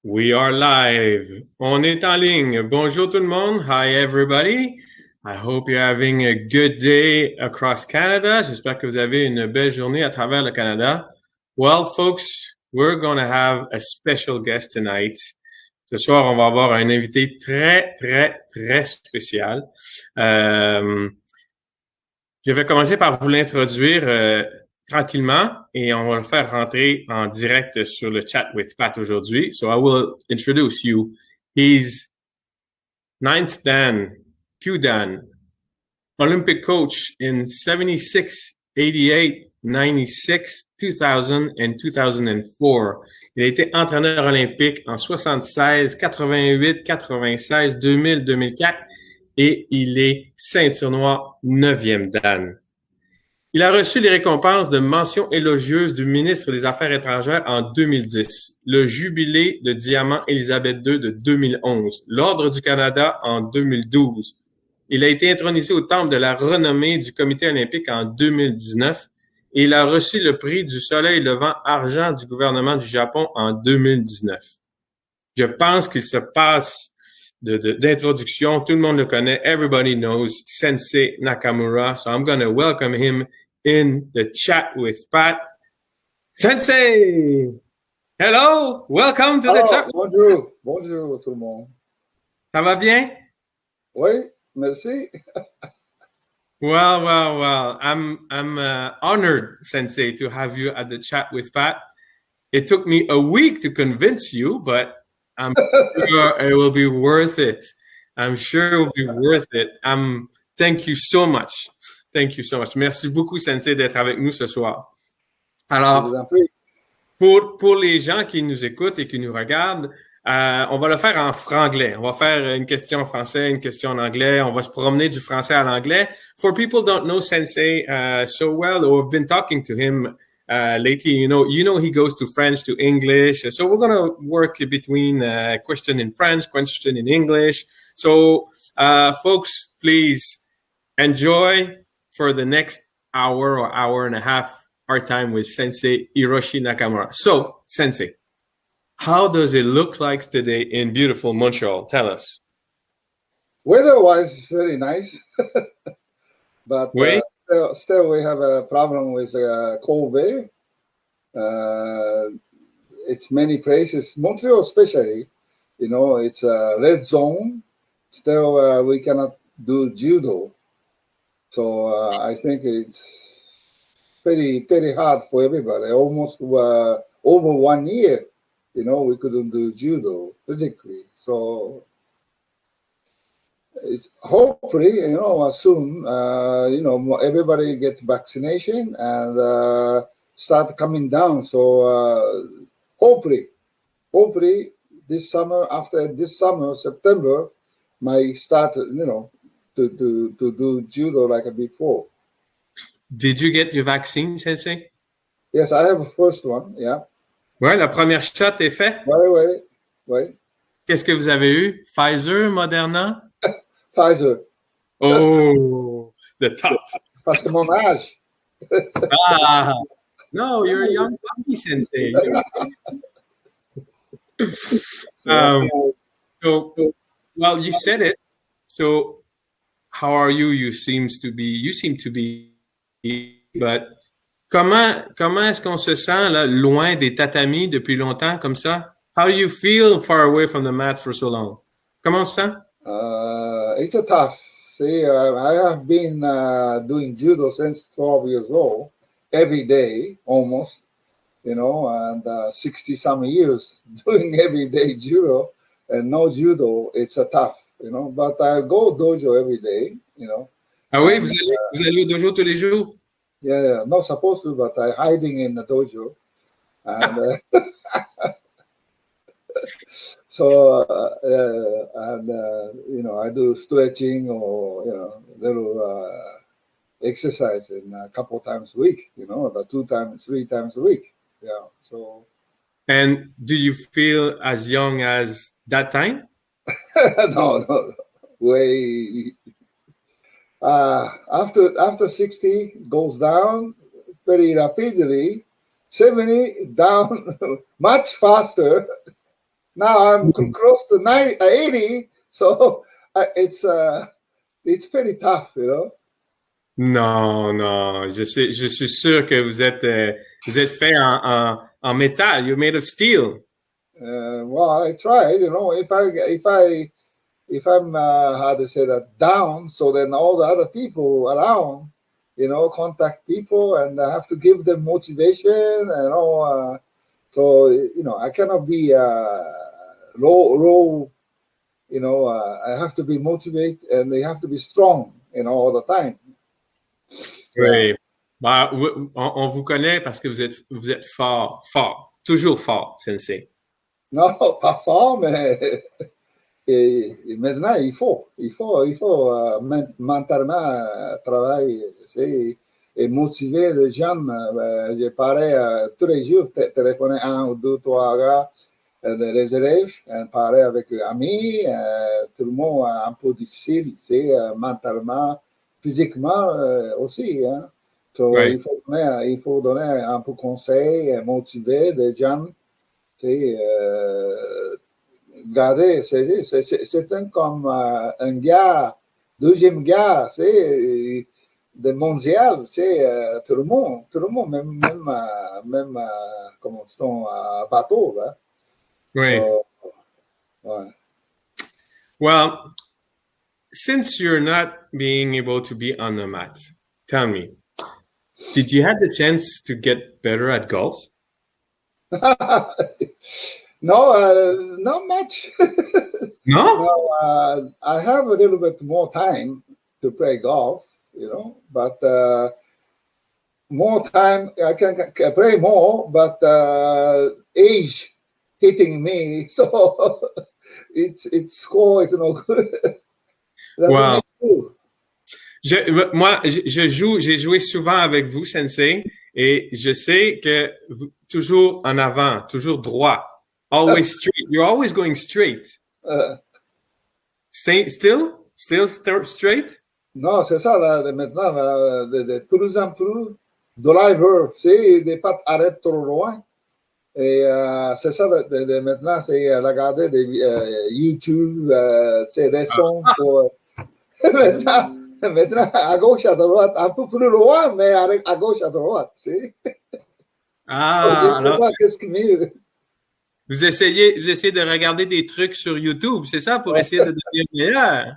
We are live. On est en ligne. Bonjour tout le monde. Hi everybody. I hope you're having a good day across Canada. J'espère que vous avez une belle journée à travers le Canada. Well, folks, we're going to have a special guest tonight. Ce soir, on va avoir un invité très, très, très spécial. Je vais commencer par vous l'introduire tranquillement et on va le faire rentrer en direct sur le chat with Pat aujourd'hui. So I will introduce you. He's ninth Dan, Q Dan, Olympic coach in 76, 88, 96, 2000 and 2004. Il a été entraîneur olympique en 76, 88, 96, 2000, 2004 et il est ceinture noire 9e Dan. Il a reçu les récompenses de mention élogieuse du ministre des Affaires étrangères en 2010, le jubilé de diamant Élisabeth II de 2011, l'Ordre du Canada en 2012. Il a été intronisé au Temple de la renommée du Comité olympique en 2019 et il a reçu le prix du Soleil levant argent du gouvernement du Japon en 2019. Je pense qu'il se passe d'introduction. Tout le monde le connaît. Everybody knows Sensei Nakamura. So I'm going to welcome him in the chat with Pat. Sensei! Hello! Welcome to the chat. Bonjour. Bonjour tout le monde. Ça va bien? Oui, merci. Well. I'm honored, Sensei, to have you at the chat with Pat. It took me a week to convince you, but I'm sure it will be worth it. I'm sure it will be worth it. Thank you so much. Thank you so much. Merci beaucoup, Sensei, d'être avec nous ce soir. Alors, pour les gens qui nous écoutent et qui nous regardent, on va le faire en franglais. On va faire une question en français, une question en anglais. On va se promener du français à l'anglais. For people who don't know Sensei so well or have been talking to him lately, you know he goes to French, to English. So we're going to work between question in French, question in English. So, folks, please enjoy for the next hour or hour and a half our time with Sensei Hiroshi Nakamura. So, Sensei, how does it look like today in beautiful Montreal? Tell us. Weather-wise, it's very nice. But still we have a problem with cold wave. It's many places, Montreal especially, it's a red zone. Still, we cannot do judo. So I think it's pretty hard for everybody. Almost over 1 year, we couldn't do judo physically. So it's hopefully, soon, everybody get vaccination and start coming down. So hopefully this summer, after this summer, September, might start, to do judo like before. Did you get your vaccine, Sensei? Yes, I have a first one, yeah. Ouais, la première shot est faite? Oui. Qu'est-ce que vous avez eu? Pfizer, Moderna? Pfizer. Oh, the top. Parce que mon âge. No, you're a young puppy, Sensei. Well, you said it. So, how are you? You seem to be, but comment est-ce qu'on se sent là, loin des tatamis depuis longtemps comme ça? How do you feel far away from the mats for so long? Comment on se sent? It's a tough. See, I have been doing judo since 12 years old, every day almost, and 60-some years doing everyday judo, and no judo, it's a tough, But I go dojo every day, Ah oui, vous allez au dojo tous les jours? Yeah, not supposed to, but I'm hiding in the dojo. And so, I do stretching or, little exercise in a couple times a week, about 2 times, 3 times a week. Yeah, so. And do you feel as young as that time? No, way. After 60 goes down very rapidly, 70 down much faster. Now I'm close to 80, so it's pretty tough, you know. Non, non, je suis sûr que vous êtes fait en métal. You're made of steel. Well, I tried, you know. If I'm how to say that, down, so then all the other people around, you know, contact people, and I have to give them motivation, and all. So you know, I cannot be low. You know, I have to be motivated, and they have to be strong, you know, all the time. Oui. Ben, on vous connaît parce que vous êtes fort, toujours fort, sensei. Non, pas fort, mais et maintenant il faut mentalement travailler, et motiver les jeunes. Je parlais tous les jours, téléphoner un ou deux, trois gars, les élèves, parler avec les amis, tout le monde un peu difficile, mentalement, physiquement aussi. Hein. So, Right. il faut donner un peu de conseils, motiver les jeunes. Regardez, c'est comme un guerre, deuxième guerre, de mondial, tout le monde, même comment on bateau, là. Oui. So, ouais. Well, since you're not being able to be on the mat, tell me, did you have the chance to get better at golf? No, not much. No? No, I have a little bit more time to play golf, you know, but more time I can play more, but age hitting me, so it's score is no good. Wow. J'ai joué souvent avec vous, sensei, et je sais que toujours en avant, toujours droit. Always straight. You're always going straight. Still straight? Non, c'est ça, là, maintenant, de plus en plus, driver, c'est des pattes arrêtent trop loin. Et c'est ça, maintenant, c'est regarder des YouTube, c'est des sons pour... maintenant, à gauche, à droite, un peu plus loin, mais à gauche, à droite, c'est... Ah, je sais pas qu'est-ce qui est mieux. Vous essayez de regarder des trucs sur YouTube, c'est ça, pour essayer de devenir meilleur?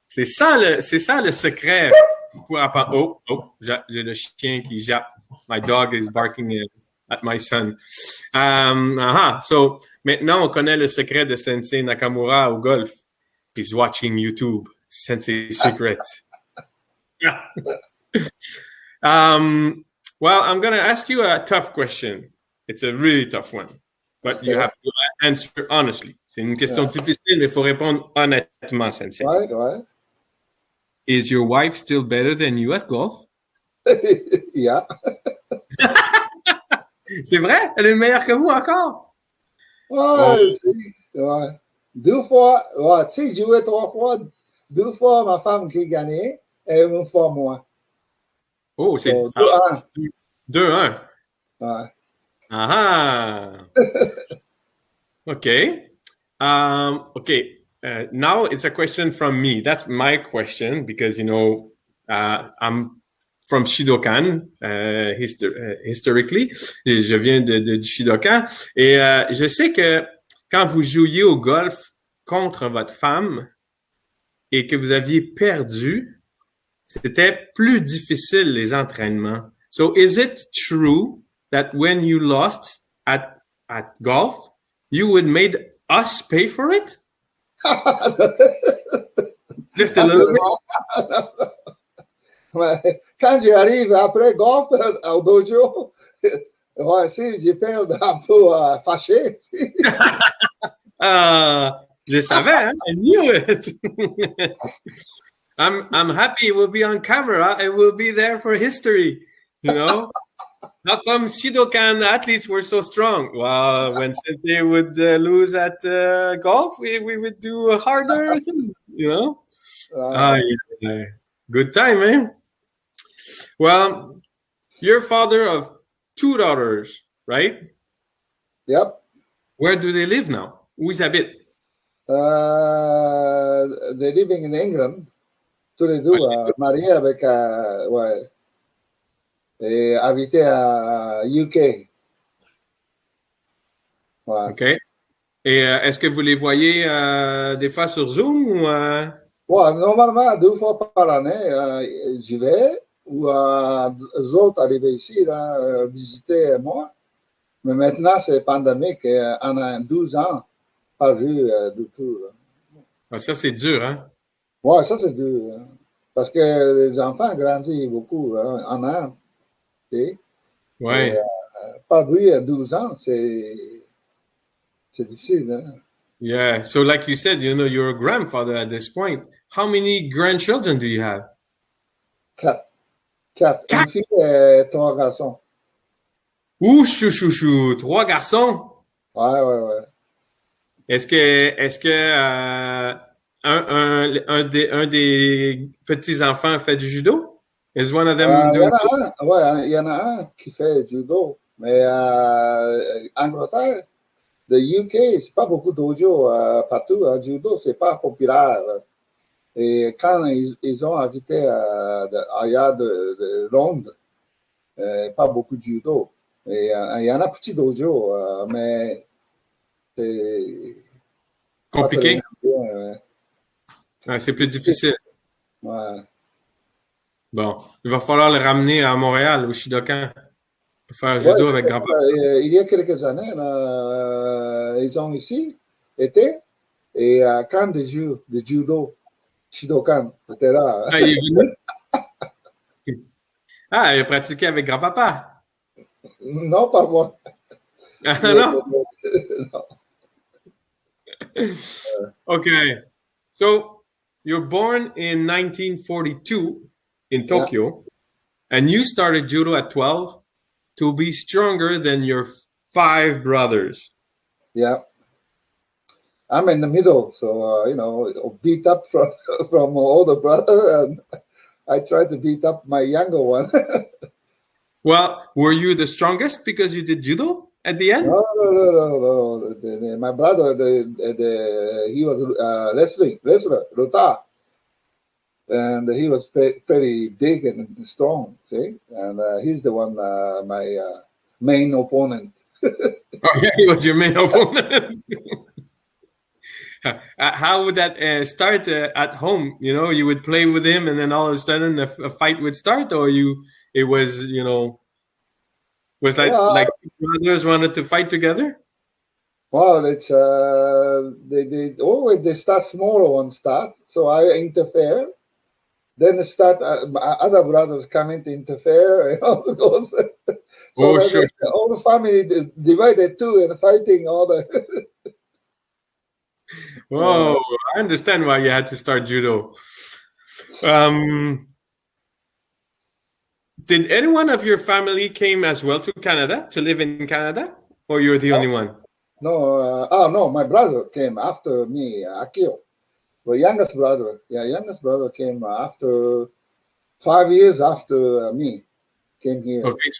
C'est ça le secret pour apprendre. Oh, j'ai le chien qui jappe. My dog is barking at my son. So, maintenant, on connaît le secret de Sensei Nakamura au golf. He's watching YouTube. Sensei secret. Well, I'm going to ask you a tough question. It's a really tough one, but you have to answer honestly. C'est une question difficile, mais il faut répondre honnêtement, Sensei. Ouais. Is your wife still better than you at golf? Yeah. C'est vrai? Elle est meilleure que vous encore? Ouais, ouais. 2 fois, ouais, tu sais, joué 3 fois. 2 fois ma femme qui gagnait et 1 fois moi. Oh, c'est 2-1. 2-1. Ouais. Okay. Okay. Now it's a question from me. That's my question because, you know, I'm from Shidokan, historically. Je viens du Shidokan. Et je sais que quand vous jouiez au golf contre votre femme et que vous aviez perdu, c'était plus difficile les entraînements. So is it true that when you lost at golf, you would made us pay for it? Just a little bit. Ouais. Quand j'arrive après golf au dojo, ouais, si j'ai peur un peu fâché. Je savais, hein? I knew it. I'm happy it will be on camera. It will be there for history. You know, how come Shidokan athletes were so strong? Well, when Sensei would lose at golf, we would do harder things, you know? Yeah. Good time, man. Well, you're father of 2 daughters, right? Yep. Where do they live now? Où ils habitent? They're living in England. Tous les deux, mariés avec, ouais, et habités à UK. Ouais. OK. Et est-ce que vous les voyez des fois sur Zoom ou Ouais, normalement, 2 fois par année, j'y vais, ou eux autres arrivent ici, là, visiter moi. Mais maintenant, c'est pandémique, et on a 12 ans pas vu du tout. Là. Ah, ça, c'est dur, hein? Ouais, ça c'est dur. Hein. Parce que les enfants grandissent beaucoup hein, en Inde. Et Ouais. pas vu à 12 ans, c'est difficile. Hein. Yeah. So like you said, you're a grandfather at this point. How many grandchildren do you have? 4. 4. Une fille et 3 garçons. Ouh, chouchouchou, 3 garçons. Ouais, ouais, ouais. Est-ce que un des petits enfants fait du judo? Is one of them Il y en doing? a un, ouais, il y en a un qui fait judo. Mais Angleterre, le UK, c'est pas beaucoup d'audio partout. Judo, c'est pas populaire. Et quand ils ont habité ailleurs de Londres, pas beaucoup de judo. Et il y en a petit dojo, mais c'est pas très Compliqué? bien. Ouais, c'est plus difficile. Ouais. Bon, il va falloir le ramener à Montréal, au Shidokan, pour faire Ouais, judo avec grand-papa. il y a quelques années, ils ont ici été et camp de judo, Shidokan, c'était là. Ah, il est venu? Ah, il a pratiqué avec grand-papa. Non, pas moi. Ah, Mais, non? non. Okay. So you're born in 1942 in Yeah, Tokyo, and you started judo at 12 to be stronger than your 5 brothers. yeah. I'm in the middle, so beat up from older brother, and I try to beat up my younger one. Well, were you the strongest because you did judo at the end? No. My brother, he was wrestler, Rota, and he was pretty big and strong. See, and he's the one, my main opponent. Oh, yeah, he was your main opponent. How would that start at home? You would play with him, and then all of a sudden a fight would start, or it was, was like brothers wanted to fight together? Well, it's they start smaller ones start, so I interfere. Then other brothers come in to interfere, those. So Oh, sure. all the family divided too and fighting all the. Oh, I understand why you had to start judo. Did anyone of your family came as well to Canada to live in Canada, or you're the only one? No, my brother came after me, Akio, the youngest brother. Yeah, youngest brother came after 5 years after me, came here. Okay,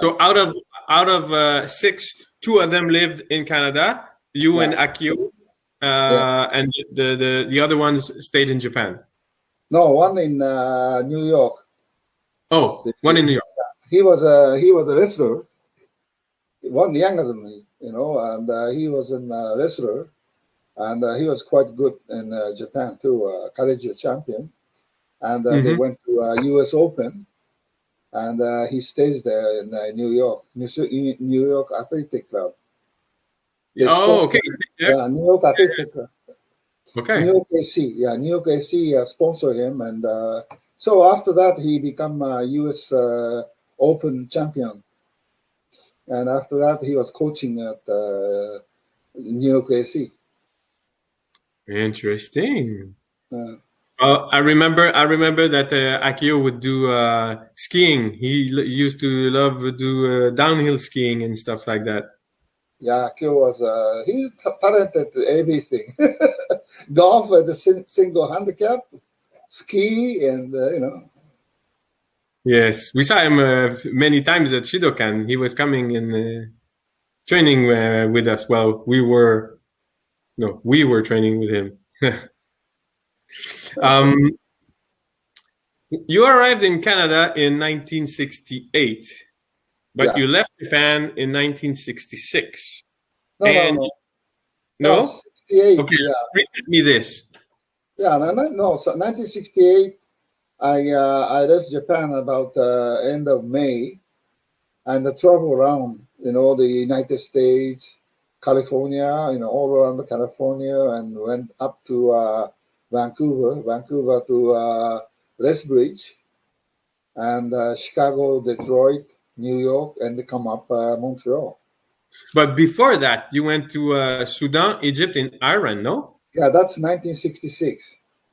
so out of 6, 2 of them lived in Canada. You and Akio, and the other ones stayed in Japan. No, one in New York. Oh, one in New York. He was a wrestler, one younger than me, and he was a wrestler, and he was quite good in Japan too, college champion, and they went to U.S. Open, and he stays there in New York, New York Athletic Club. Okay. Yeah, New York Athletic Club. Okay. New York AC, New York AC sponsored him, and so after that he became U.S. Open champion, and after that he was coaching at New York AC. Interesting. I remember that Akio would do skiing. He used to love to do downhill skiing and stuff like that. Yeah, Akio was he's talented at everything. Golf at the single handicap, ski, and Yes, we saw him many times at Shidokan. He was coming in training with us. Well, we were training with him. You arrived in Canada in 1968, but Yeah. you left Japan in 1966. No, And no. no? 68. Okay, Yeah. read me this. Yeah. No. So 1968, I left Japan about end of May, and I traveled around, the United States, California, all around the California, and went up to Vancouver to Lethbridge, and Chicago, Detroit, New York, and they come up Montreal. But before that, you went to Sudan, Egypt, and Iran, no? Yeah, that's 1966.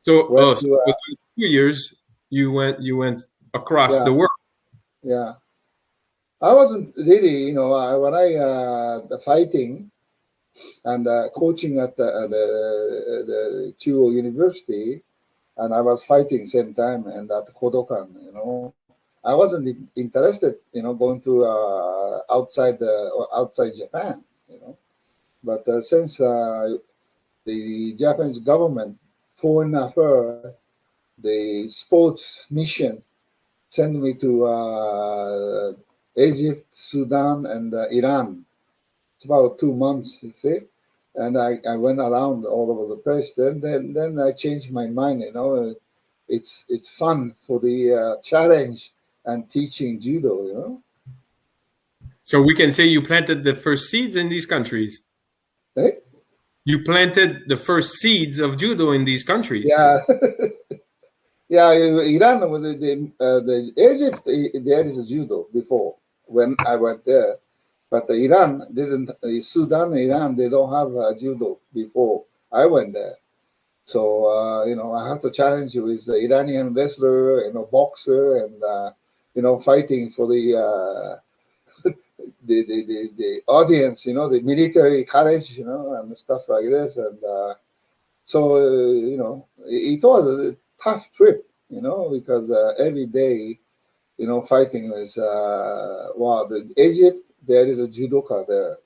So, Went so to, 2 years you went across yeah, the world. yeah. I wasn't really, when I fighting and coaching at the Chuo University, and I was fighting same time and at Kodokan, I wasn't interested, going to outside Japan, But since the Japanese government, foreign affairs, the sports mission sent me to Egypt, Sudan, and Iran. It's about 2 months, you see. And I went around all over the place. Then I changed my mind. It's fun for the challenge and teaching judo. So we can say you planted the first seeds in these countries. Hey? You planted the first seeds of judo in these countries. Yeah. Yeah, Iran, with the Egypt, there is a judo before when I went there, but Iran didn't. Sudan, Iran, they don't have judo before I went there. So I have to challenge with the Iranian wrestler, boxer, and fighting for the audience, the military courage, and stuff like this, and so it was a tough trip, because every day, fighting is wow. The Egypt, there is a judoka there,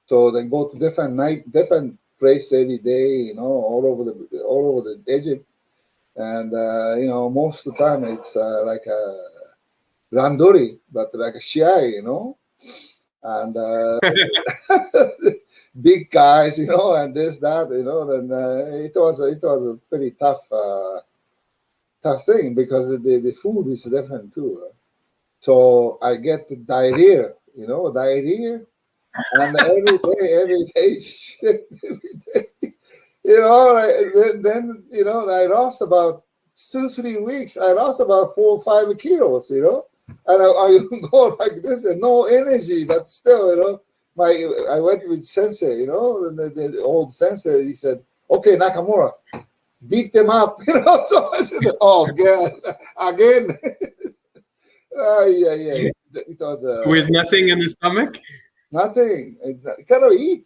so they go to different place every day, all over the Egypt, and most of the time it's like a randori, but like a shiai, and big guys, and this that, and it was a pretty tough thing because the food is different too. So I get diarrhea, diarrhea, and every day, shit, every day. Then I lost about 2-3 weeks. I lost about 4 or 5 kilos, and I go like this and no energy, but still, I went with sensei, the old sensei. He said, "Okay, Nakamura, beat them up," So I said, "Oh God, again." Yeah. It was With nothing in the stomach? nothing. I cannot eat,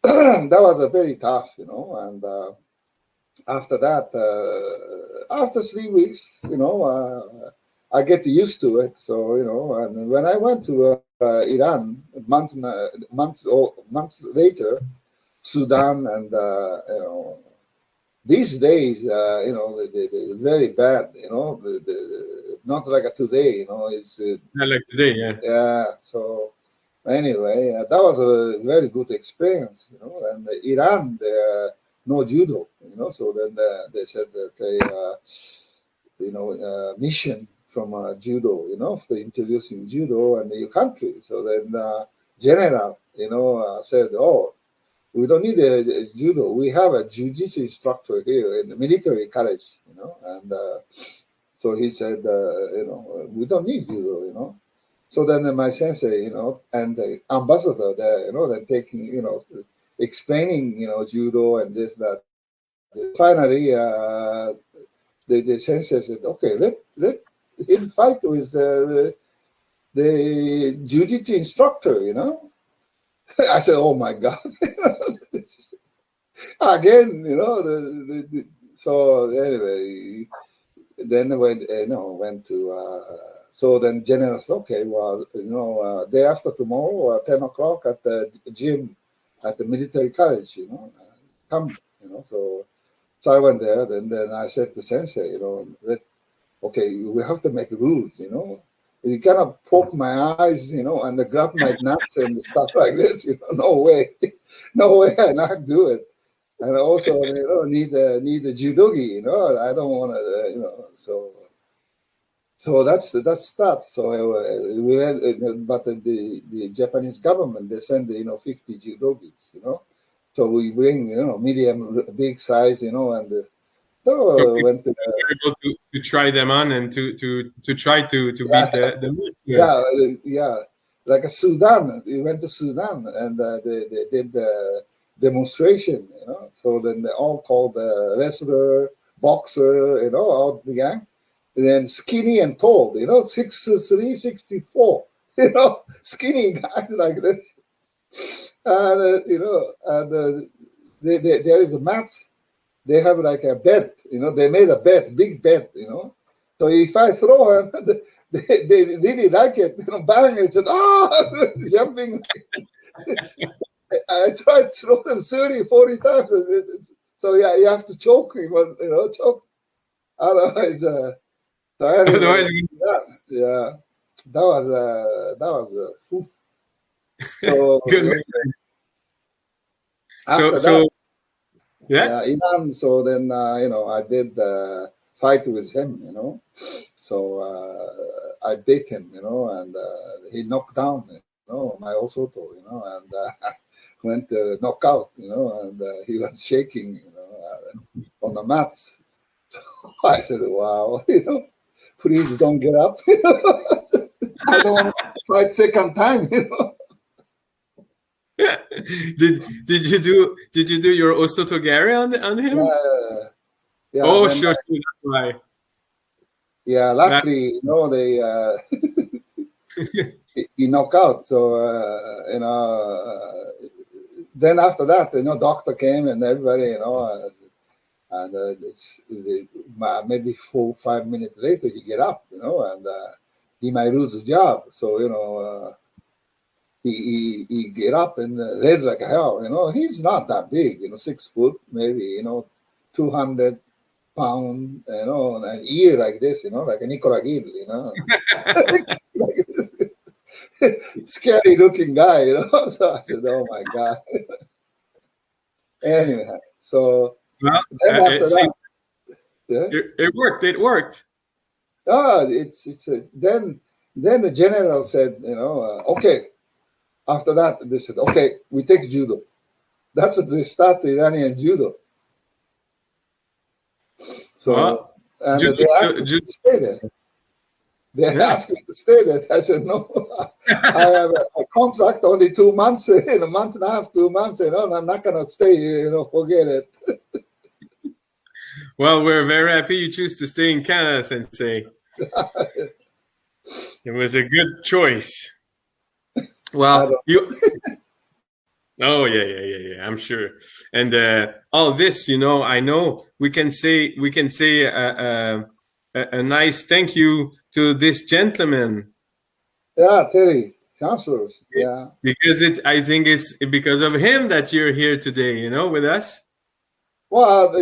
That was very tough, and after that, after 3 weeks, I get used to it. So, and when I went to Iran, months later, Sudan, and these days, the very bad, not like today, it's Not like today, yeah. yeah. So anyway, that was a very good experience, And Iran, no judo, So then they said that mission from judo, for introducing judo in your country. So then general, said, "Oh, we don't need a judo. We have a jiu-jitsu instructor here in the military college, And so he said, we don't need judo, So then my sensei, and the ambassador there, they're taking, explaining, judo and this, that. Finally, the sensei said, "Okay, let him fight with the jiu-jitsu instructor, I said, "Oh my God." Again, so anyway, then went to So then General said, okay, well, day after tomorrow, 10 o'clock at the gym at the military college, come, So I went there, and then I said to Sensei, okay, we have to make rules, You cannot poke my eyes, and grab my nuts and stuff like this, no way. No way I not do it. And also, need a judogi, I don't want to, so that's that. So we had, but the Japanese government, they send 50 judogis, So we bring medium, big size, and So so people went to are able to try them on and to try to beat the meat. yeah, like a Sudan. We went to Sudan, and they did the demonstration, So then they all called the wrestler, boxer, all the gang. And then skinny and tall, 6'3", 64, skinny guys like this. And there is a mat. They have like a bed, They made a bed, big bed, So if I throw them, they really like it, bang! It said, jumping. I tried to throw them 30, 40 times. So yeah, you have to choke him, choke. Otherwise, so anyway, yeah, that was oof. So Good. after So that, yeah. Iran. So then I did fight with him, So I beat him, and he knocked down, my Osoto, and went knockout, and he was shaking, on the mats. So I said, wow, please don't get up. I don't want to fight second time, Did you do your osotogari on him? Yeah. Oh, sure, that's why. Yeah, luckily, they he knocked out. So then after that, doctor came and everybody, and maybe 4 or 5 minutes later he get up, and he might lose his job. So he get up and red like hell. He's not that big, 6 foot, maybe 200 pound, an ear like this, like a Nicola Gil, scary looking guy, So I said, oh my god. Anyway, so well, then after that, it worked. It worked. Then the general said, okay. After that, they said, okay, we take judo. That's what they start the Iranian judo. So and they asked me to stay there. They asked me to stay there. I said, no, I have a contract only 2 months, a month and a half, 2 months, I'm not going to stay, forget it. Well, we're very happy you choose to stay in Canada, Sensei. It was a good choice. Well, oh yeah, I'm sure. And all this, I know we can say a nice thank you to this gentleman. Yeah, Terry, counselors. Yeah, because I think it's because of him that you're here today, with us. Well,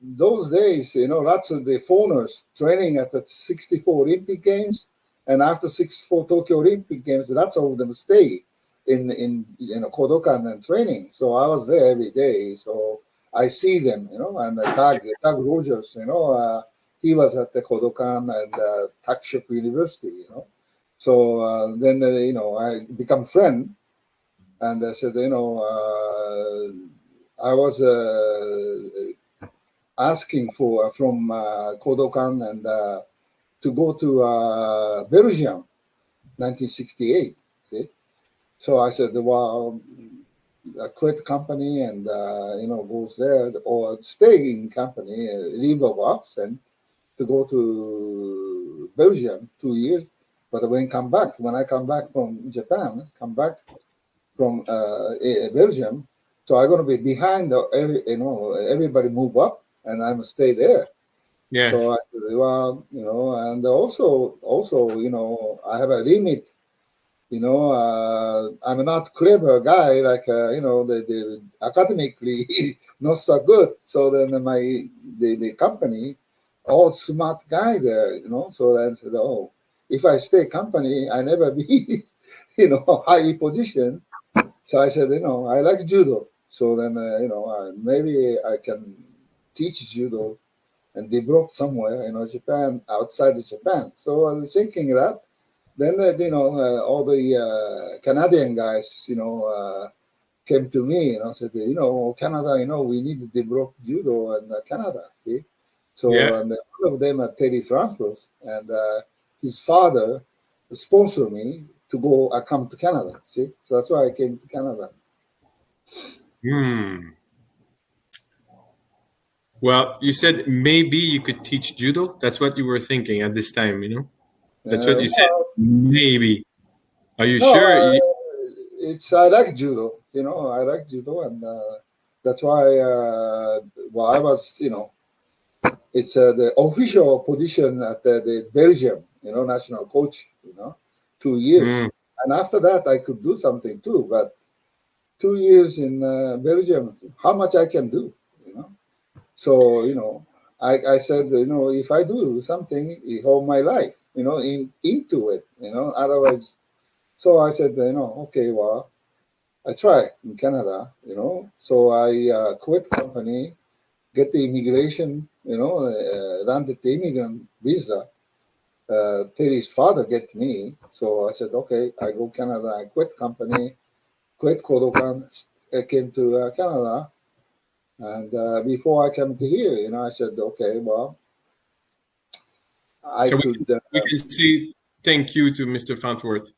those days, lots of the foreigners training at the 64 Olympic Games, and after 64 Tokyo Olympic Games, lots of them stay in Kodokan and training. So I was there every day. So I see them, and Tag Rogers, he was at the Kodokan and Takship University, So then, I become friend, and I said, I was asking from Kodokan and to go to Belgium, 1968. See? So I said, well, I quit company and goes there or stay in company, leave of us and to go to Belgium 2 years. But when I come back from Japan, come back from Belgium, so I'm going to be behind everybody move up, and I'm stay there. Yeah. So I said, well, and also, I have a limit. I'm not clever guy like the academically not so good. So then the company, all smart guy there, So then I said, oh, if I stay company, I never be high position. So I said, I like judo. So then maybe I can teach judo and develop somewhere, Japan, outside of Japan. So I was thinking that. Then, all the Canadian guys, came to me and said, Canada, we need to develop judo in Canada. See? So, Yeah. and one of them, Terry Francis, and his father sponsored me to go, come to Canada. See? So that's why I came to Canada. Hmm. Well, you said maybe you could teach judo. That's what you were thinking at this time, That's what you said. Well, Maybe. Are you no, sure? I like judo. I like judo, and that's why. Well, I was, it's the official position at the Belgium, national coach. 2 years, Mm, and after that I could do something too. But 2 years in Belgium, how much I can do, So I said, if I do something all my life, into it, Otherwise, so I said, okay, well, I try in Canada, So I quit company, get the immigration, run the immigrant visa. Terry's father get me, so I said, okay, I go Canada. I quit company, quit Kodokan, I came to Canada, and before I came to here, I said, okay, well, I so could, we can say thank you to Mr. Farnsworth.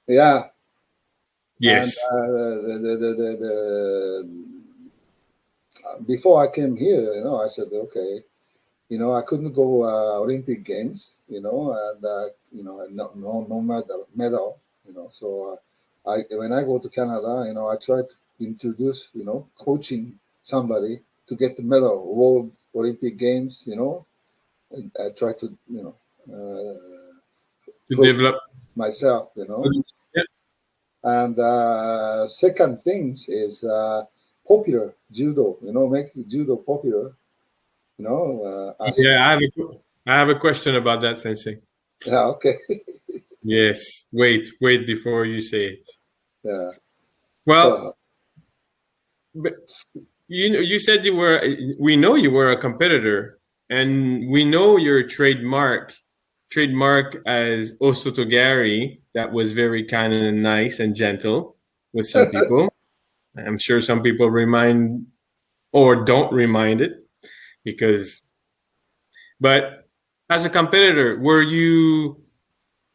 yeah, and Yes. before I came here, I said, okay, I couldn't go Olympic Games, and no medal, So when I go to Canada, I try to introduce, coaching somebody to get the medal, World Olympic Games, and I try to, To prove develop. myself, Yeah. And second things is popular judo, make the judo popular, as Yeah, I have a question about that, Sensei. yeah, okay, Yes. Wait before you say it. yeah. Well, So but you said we know you were a competitor, and we know your trademark as Osotogari, that was very kind of nice and gentle with some people. I'm sure some people remind or don't remind it because, but as a competitor, were you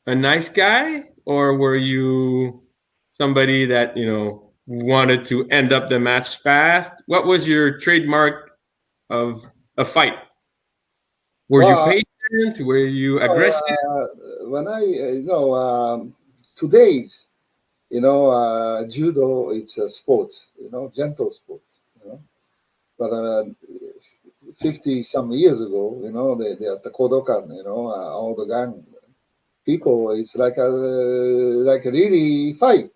a nice guy or were you somebody that, wanted to end up the match fast? What was your trademark of a fight? Were you well, patient? Were you aggressive? when I today's judo, it's a sports, gentle sports, but 50 some years ago, they at the Kodokan, all the gang people, it's like a really fight,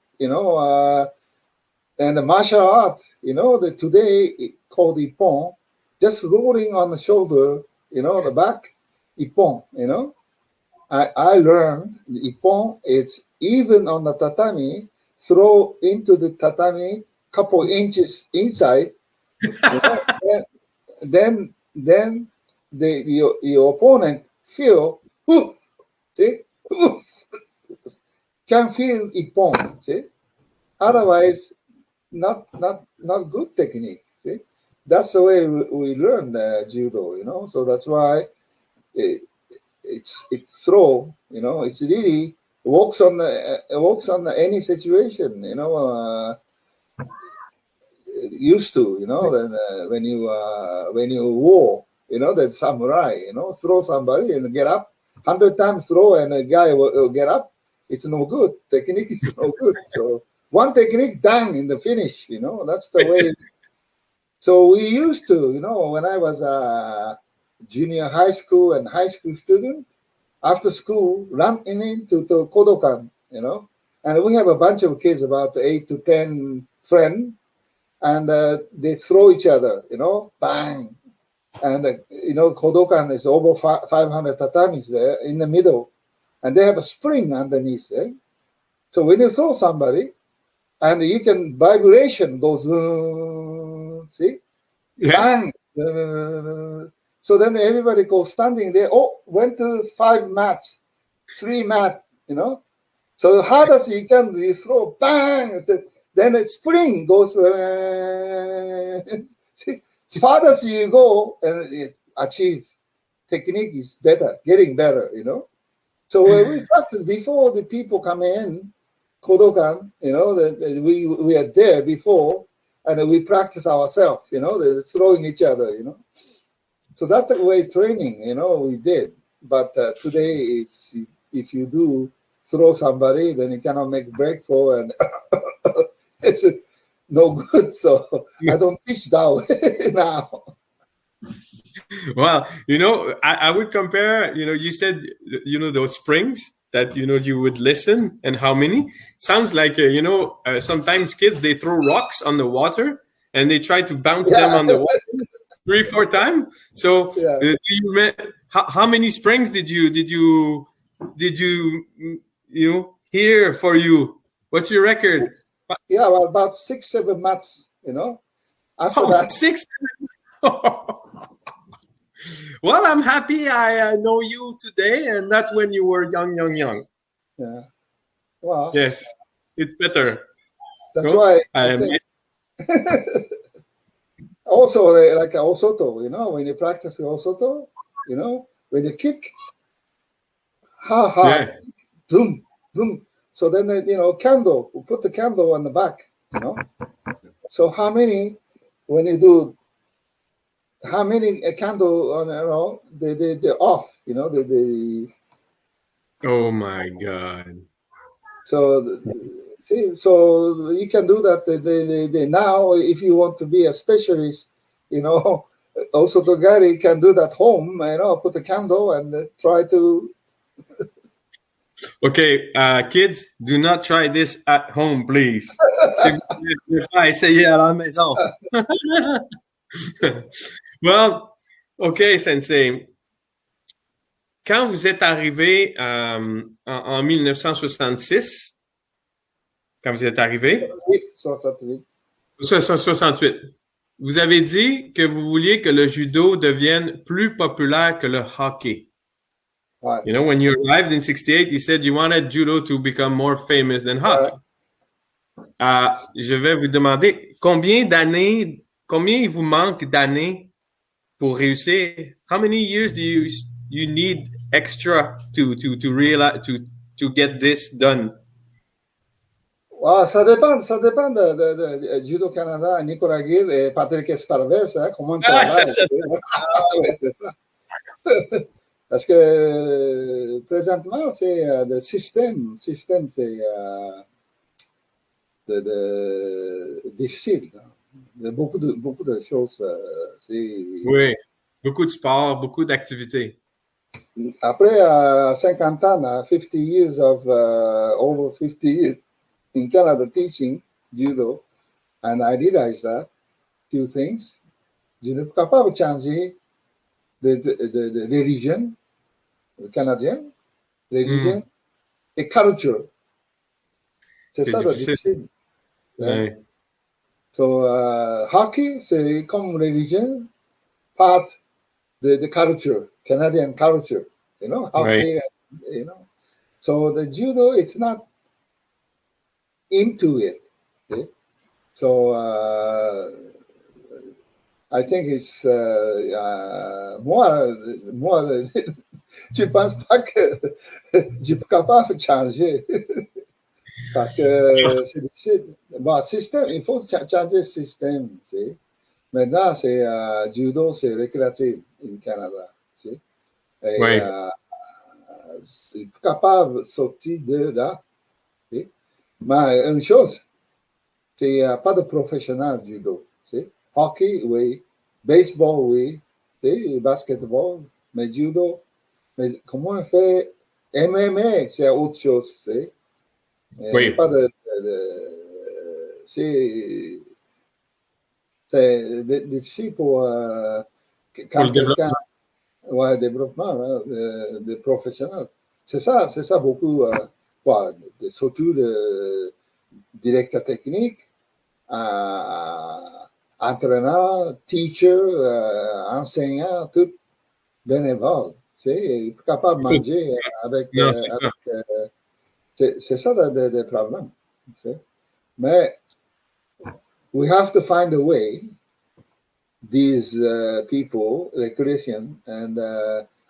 and the martial art, the today called Ippon, just rolling on the shoulder, the back, Ippon, I learned the Ippon, it's even on the tatami, throw into the tatami couple inches inside, then your opponent feel, whoo, see, whoo, can feel Ippon, see. Otherwise, not good technique. See, that's the way we learn judo. So that's why it, it throw. It's really works on any situation. Used to. Then when you war, that samurai. Throw somebody and get up. 100 times throw and a guy will get up. It's no good. Technique is no good. So one technique done in the finish. That's the way So we used to, when I was a junior high school and high school student, after school, run into to Kodokan, and we have a bunch of kids, about 8 to 10 friends, and they throw each other, bang. And, Kodokan is over 500 tatamis there in the middle, and they have a spring underneath there. So when you throw somebody, and you can, vibration goes, see? Yeah. Bang! So then everybody goes standing there. Oh, went to 5 mats, 3 mat, So the hardest you can, you throw, bang! Then it spring goes, see? The farthest you go and achieve, technique is better, getting better, So when we practice before the people come in, Kodokan, we are there before, and we practice ourselves, throwing each other, So that's the way training, we did. But today, it's, if you do throw somebody, then you cannot make break for, and it's no good. So I don't teach that way now. Well, I would compare, you said, those springs that, you would listen and how many. Sounds like, sometimes kids, they throw rocks on the water and they try to bounce them on the water 3-4 times. So do you how many springs did you hear for you? What's your record? Yeah, well, about 6-7 mats, After that, 6. Well, I'm happy I know you today and not when you were young. Yeah. Well, yes, it's better. That's why. Also, like Osoto, when you practice Osoto, when you kick, boom, boom. So then, candle, we put the candle on the back, So how many, when you do, how many a candle on, they're off, Oh my God. So, so you can do that. They now, if you want to be a specialist, also the guy can do that home. Put a candle and try to. Okay, kids, do not try this at home, please. Essayez à la maison. Well, okay, Sensei. Quand vous êtes arrivé en 1966, quand vous êtes arrivé, 1968, vous avez dit que vous vouliez que le judo devienne plus populaire que le hockey. Right. When you arrived in 68, you said you wanted judo to become more famous than hockey. Right. Je vais vous demander combien il vous manque d'années pour réussir? How many years do you need extra to realize to get this done? Well, ça dépend de Judo Canada, Nicolas Gill et Patrick Esparves, comment ils travaillent. C'est ça. Parce que présentement, c'est le système, c'est difficile. Il y a beaucoup de choses. Oui, beaucoup de sport, beaucoup d'activités. Après 50 ans, 50 years of over 50 years in Canada teaching judo, and I realized that few things. Je ne suis pas capable de changer de religion canadienne, religion et culture. C'est ça difficile. Ouais. So hockey, c'est comme religion, part the culture, Canadian culture, hockey, right. So the judo, it's not into it. Okay? So I think it's moi, tu penses pas que je suis capable de changer parce que c'est difficile. Bon, système, il faut changer le système. Tu sais. Maintenant, c'est judo, c'est récréatif au Canada. Tu sais. Et, oui. C'est capable de sortir de là. Tu sais. Mais une chose, c'est pas de professionnel judo. Tu sais. Hockey, oui. Baseball, oui. Basketball, mais judo. Mais comment on fait MMA, c'est autre chose. Il n'y a Oui. pas de c'est difficile pour Pour quand le quelqu'un développement. ouais, développement hein, de professionnels. C'est ça beaucoup, surtout de directeur technique, entraîneur, teacher, enseignant, tout bénévole. Tu sais, il est capable de manger avec, Non, c'est ça. c'est ça le problème. Tu sais. Mais we have to find a way, these people, the Christian and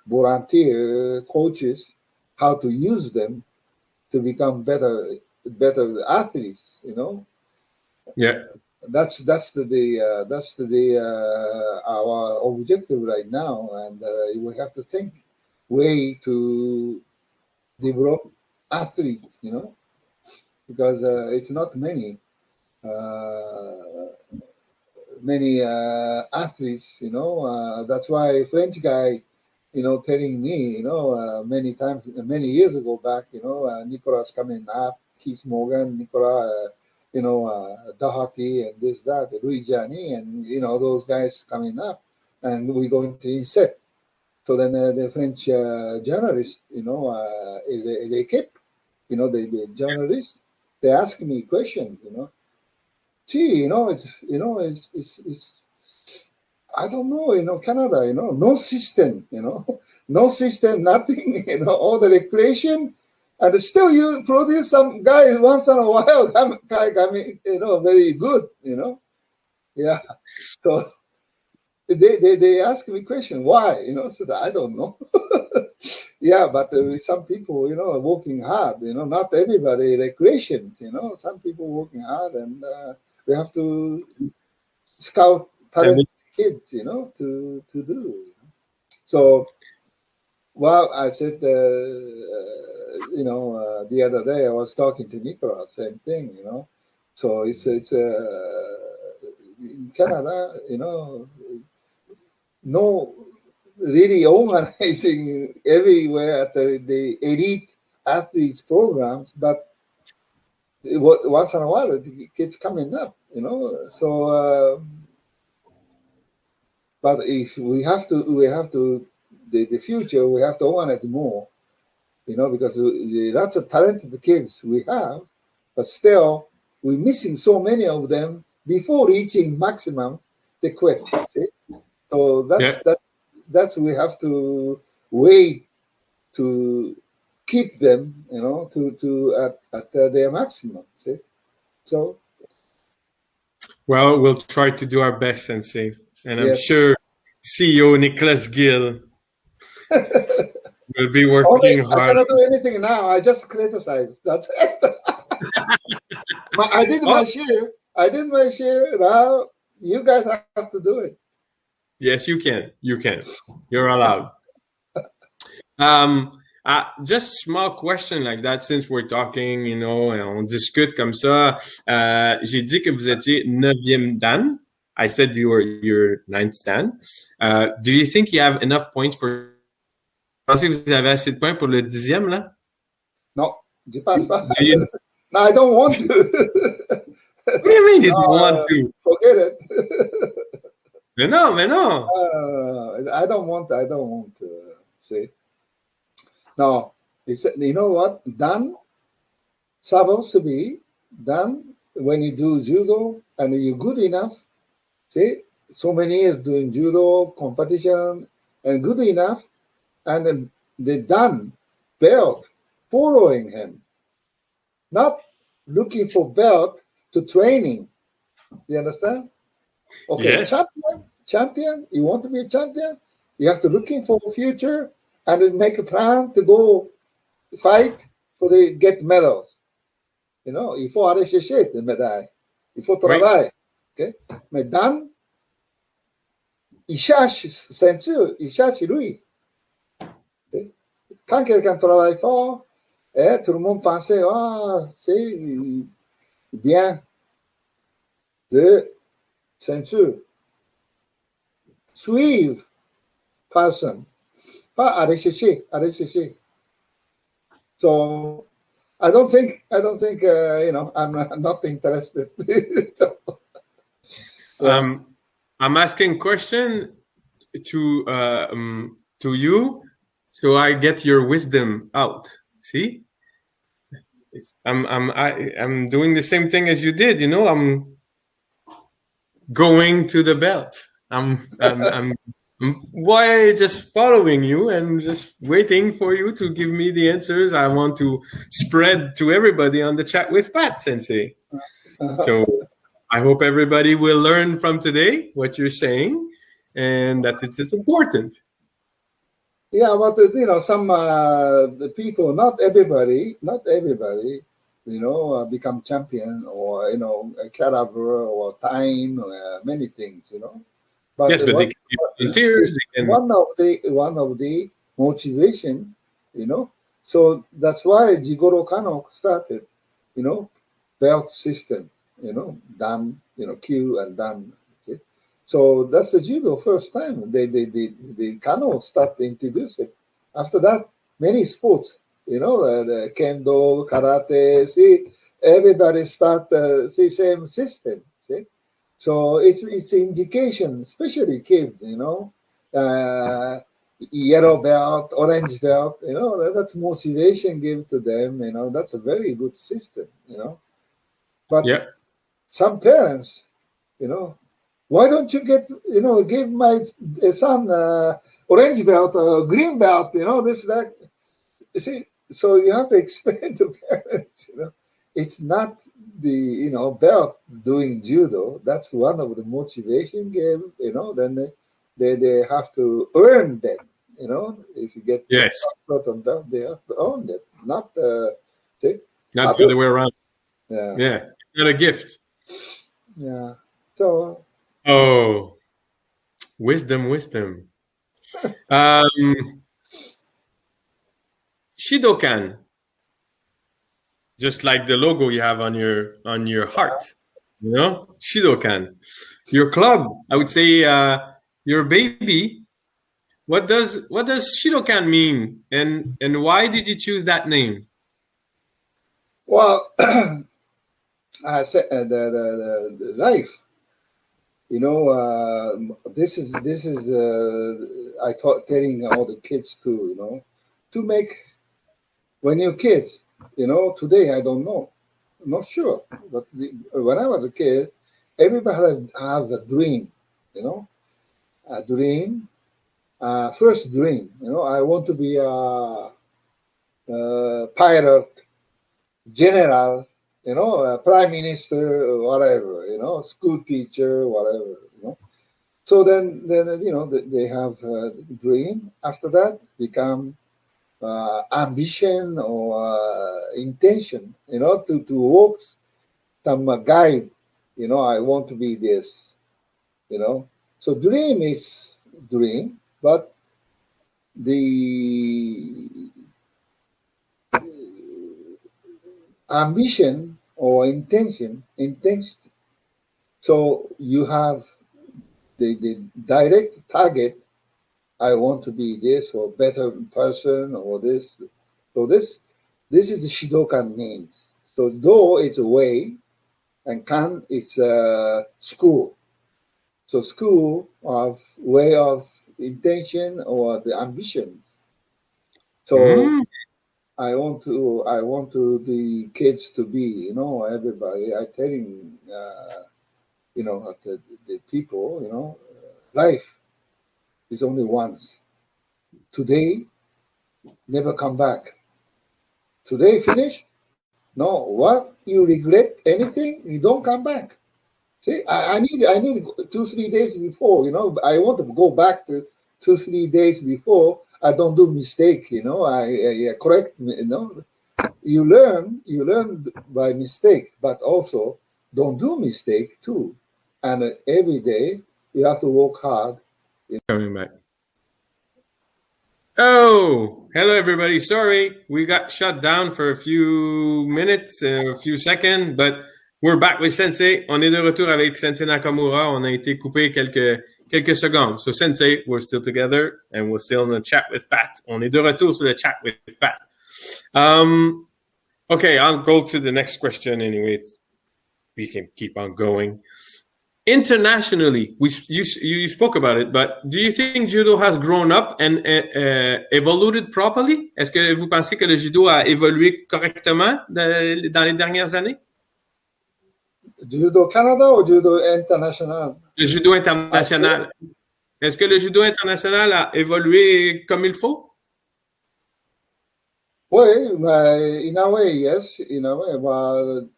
volunteer coaches, how to use them to become better athletes. You know, Yeah. that's our objective right now, and we have to think way to develop athletes. You know, because it's not many athletes. You know, that's why a French guy, you know, telling me, you know, many times, many years ago back, you know, Nicolas coming up, Keith Morgan, Nicolas, you know, Doherty and this, that, Louis Gianni, and, you know, those guys coming up, and we're going to insect. So then the French journalist, you know, they kept, you know, the journalists, they ask me questions, you know. Gee, it's I don't know, you know, Canada, you know, no system, you know, no system, nothing, you know, all the recreation, and still you produce some guy once in a while, you know, very good, you know, yeah. So they ask me question why, you know, so I don't know. Yeah, but some people, you know, are working hard, you know, not everybody recreation, you know, some people working hard, and we have to scout talented kids, you know, to do. So, well, I said, you know, the other day I was talking to Nicola, same thing, you know. So it's in Canada, you know, no really organizing everywhere at the elite athletes programs, but once in a while it gets coming up, you know. So, but if we have to the future, we have to organize more, you know, because lots of talented kids we have, but still we're missing so many of them before reaching maximum. They quit. See? So that's we have to wait to keep them, you know, to at their maximum. See? So Well, we'll try to do our best, Sensei. And I'm yes. sure CEO Nicholas Gill will be working I hard. cannot do anything now. I just criticize. That's it. I did my share. I did my share. Now you guys have to do it. Yes, you can. You can. You're allowed. Just small question like that, since we're talking, you know, on discute comme ça. J'ai dit que vous étiez 9e Dan. I said you're 9th Dan. Do you think you have enough points for... Pensez que vous avez assez de points pour le 10e, là? Non, je pense pas. No, I don't want to. What do you mean you don't want to? Forget it. Mais non, mais non. I don't want to see. No, it's, you know what? Dan supposed to be done when you do judo and you're good enough. See, so many years doing judo competition and good enough, and then the Dan belt following him, not looking for belt to training. You understand? Okay, Yes. champion. You want to be a champion? You have to looking for the future and then make a plan to go fight for the get medals. You know, il faut aller chercher des médailles. Il faut travailler. Okay? Mais Dan, il cherche ceinture, il cherche lui. Okay? Quand quelqu'un travaille fort, tout le monde pensait, c'est bien de ceinture. suivre person, pas aller chercher, aller chercher. So I don't think I'm not interested. Yeah. I'm asking question to you, so I get your wisdom out. See, I'm doing the same thing as you did. I'm going to the belt. I'm why just following you and just waiting for you to give me the answers I want to spread to everybody on the chat with Pat Sensei. So I hope everybody will learn from today what you're saying and that it's important. Yeah, but some the people, not everybody, become champion or a caliber or time, many things, But Yes, but they can be volunteers. They can. one of the motivation, So that's why Jigoro Kano started, belt system, dan, Q and dan. Okay? So that's the judo first time they Kano start to introduce it. After that, many sports, the kendo, karate, see, everybody start same system. See, so it's indication, especially kids, yellow belt, orange belt, that's motivation give to them, that's a very good system, But Yeah. some parents, why don't you give my son orange belt or green belt, this, that. You see, so you have to explain to parents, it's not the, belt doing judo. That's one of the motivation game, then they have to earn that, if you get Yes. on belt, they have to earn it, not see? Not the other way around. Yeah. Yeah. Not a gift. Yeah. So Oh, wisdom. Shidokan, just like the logo you have on your heart, Shidokan. Your club, I would say, your baby. What does Shidokan mean, and why did you choose that name? well, I said the life. This is I telling all the kids too, to make when you're kids, today I don't know, I'm not sure, but when I was a kid, everybody has a dream, a dream, first dream, I want to be a pilot, general, prime minister, whatever, school teacher, whatever, So then they have a dream. After that, become ambition or intention, to work some guide. I want to be this. So dream is dream, but the ambition or intensity. So you have the direct target. I want to be this or better person or this. So this is the Shidokan means. So do it's a way, and kan it's a school. So school of way of intention or the ambitions. So I want the kids to be, everybody. I telling, the people, life is only once. Today, never come back. Today finished. No, what you regret anything? You don't come back. See, I need 2-3 days before. I want to go back to 2-3 days before. I don't do mistake. I correct. You learn by mistake, but also don't do mistake too. And every day you have to work hard. Coming back. Oh, hello everybody. Sorry, we got shut down for a few minutes, a few seconds, but we're back with Sensei. On est de retour avec Sensei Nakamura. On a été coupé quelques quelques secondes. So, Sensei, we're still together and we're still in the chat with Pat. On est de retour sur le chat with Pat. Okay, I'll go to the next question anyway. We can keep on going. Internationally, you spoke about it, but do you think judo has grown up and evolved properly? Est-ce que vous pensez que le judo a évolué correctement dans les dernières années? Judo Canada ou judo international? Le judo international. Est-ce que le judo international a évolué comme il faut? Oui, mais in a way, yes. In a way,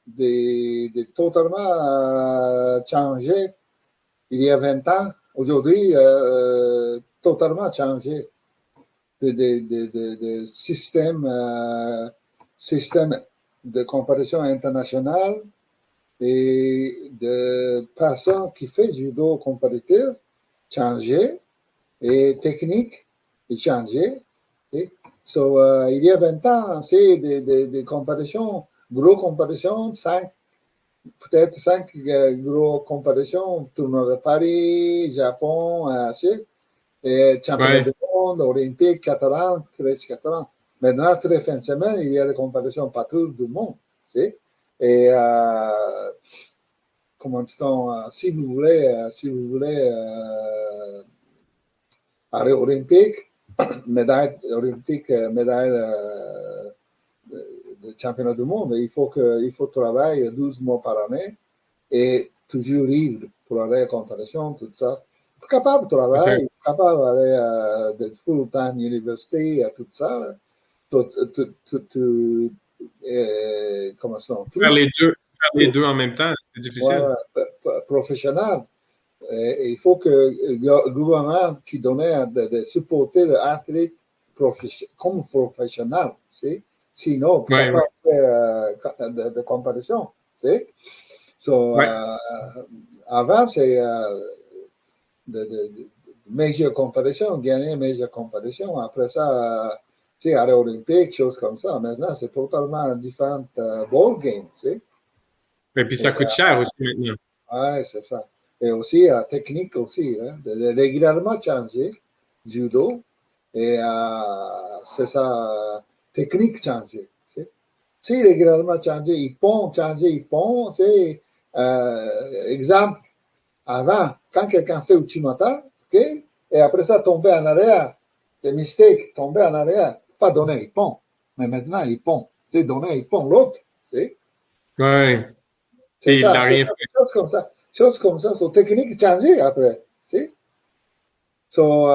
de totalement changé il y a 20 ans. Aujourd'hui, totalement changé de système de compétition internationale et de personnes qui font judo compétitif changé et technique changé. So, il y a 20 ans, c'est des compétitions, gros compétitions, peut-être 5 gros compétitions, tournoi de Paris, Japon, et championnat du monde, olympique, 4 ans, 13, 4 ans. Maintenant, très fin de semaine, il y a des compétitions partout du monde. Et comment dit-on, si vous voulez, aller olympique, médaille olympique, médaille de championnat du monde, il faut travailler 12 mois par année et toujours libre pour aller à la compétition, tout ça. Capable de travailler, capable d'aller de full-time université, tout ça. Comment ça? Faire les deux en même temps, c'est difficile. Professionnel. Il faut que le gouvernement qui donnait de supporter l'athlète comme professionnel, sinon, pas de compétition. So, avant, c'est de major compétition, gagner major compétition. Après ça, aller olympique, choses comme ça. Maintenant, c'est totalement différent ball game. Et puis, ça coûte cher aussi maintenant. Oui, c'est ça. Et aussi, technique aussi, hein, de régulièrement changer, judo, et c'est ça, technique changer. Si régulièrement changer, ils font, c'est, exemple, avant, quand quelqu'un fait Uchimata, ok, et après ça, tomber en arrière, des mistakes, tomber en arrière, pas donner, ils font. Mais maintenant, ils font. C'est donner, ils font l'autre, c'est. Oui. C'est il n'a rien fait. Choses comme ça, sont techniques changées après. So,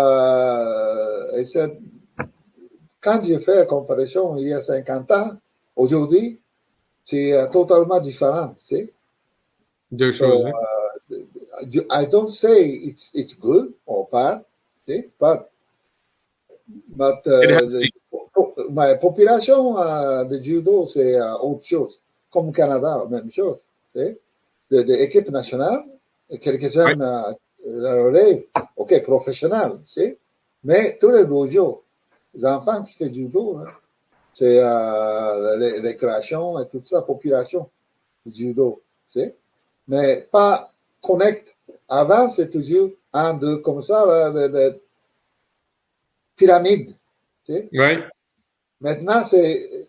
quand j'ai fait la comparaison il y a 50 ans, aujourd'hui, c'est totalement différent. Deux choses. I don't say it's good or bad, but ma population de judo, c'est autre chose. Comme au Canada, même chose. De l'équipe nationale, quelques-uns relèvent, ok, professionnels, mais tous les dojos, les enfants qui font du judo, hein, c'est les récréations et toute ça, population du judo, mais pas connect. Avant, c'est toujours un, deux, comme ça, de pyramide. Oui. Maintenant, c'est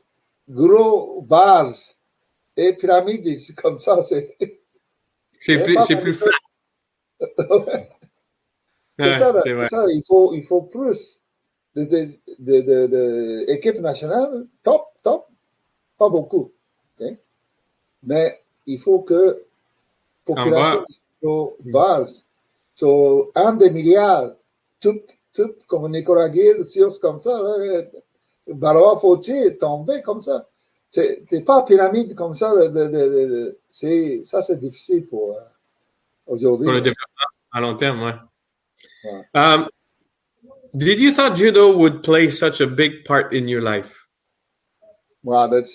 gros base et pyramide, c'est comme ça, c'est plus flat. C'est ça, il faut plus de équipe nationale, top, pas beaucoup. Okay? Mais il faut que population soit base. So, 1 des milliards, tout comme Nicolas Guille, choses comme ça, Balois Fauché, tombé comme ça. C'est pas pyramide comme ça. Ça, c'est difficile pour aujourd'hui. Pour le développement à long terme, ouais. Did you thought judo would play such a big part in your life? Wow, that's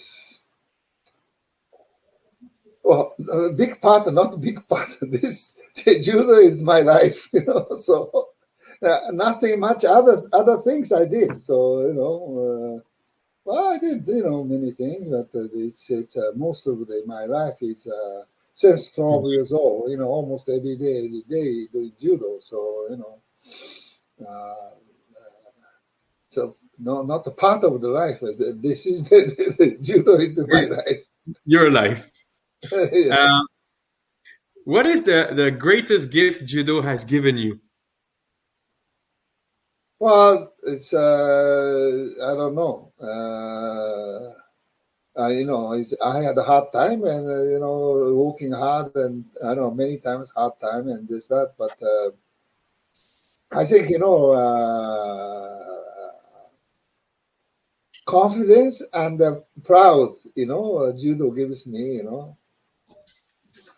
a big part, not a big part. This judo is my life, so nothing much other things I did. So, I did, many things, but it's most of my life is since 12 years old. Almost every day doing judo. So uh, so no, not a part of the life. This is the judo into my life. Your life. Yeah. What is the greatest gift judo has given you? Well, it's I don't know. I had a hard time, and working hard, and I don't know, many times hard time, and this that. But I think confidence and proud. Judo gives me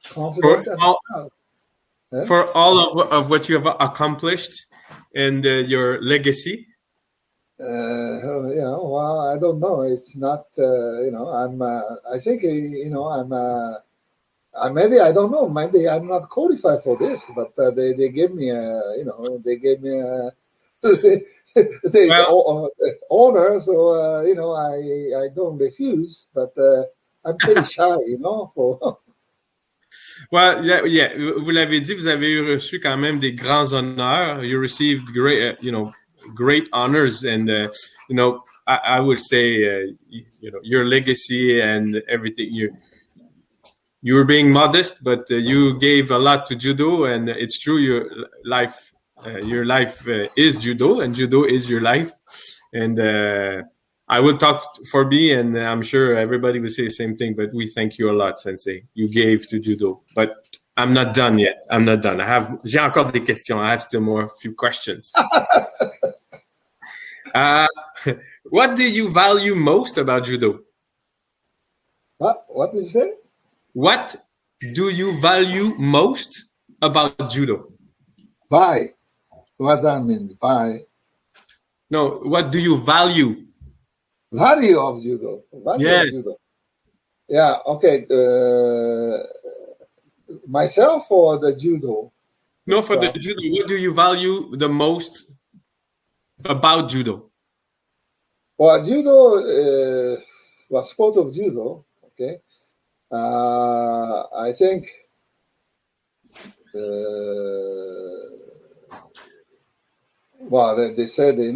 For confidence and all, proud. Eh? for all of what you have accomplished and your legacy? Well, I don't know. It's not, I'm, I think, maybe, I don't know, maybe I'm not qualified for this, but they gave me they gave me the Well, honor, so, I don't refuse, but I'm pretty shy, for. well, yeah. Vous l'avez dit, vous avez reçu quand même des grands honneurs. You received great, great honors, and I would say, your legacy and everything. You were being modest, but you gave a lot to judo, and it's true. Your life is judo, and judo is your life. And I will talk for me, and I'm sure everybody will say the same thing. But we thank you a lot, Sensei. You gave to judo, but I'm not done yet. I'm not done. J'ai encore des questions. I have still more few questions. What do you value most about judo? What is it? What do you value most about judo? Bye. What does that mean? Bye. No, what do you value? Value of judo. Value Yeah. of judo. Yeah. Okay. Myself or the judo? No, for the judo, what do you value the most about judo? Well, judo, sport of judo. Okay. I think they said the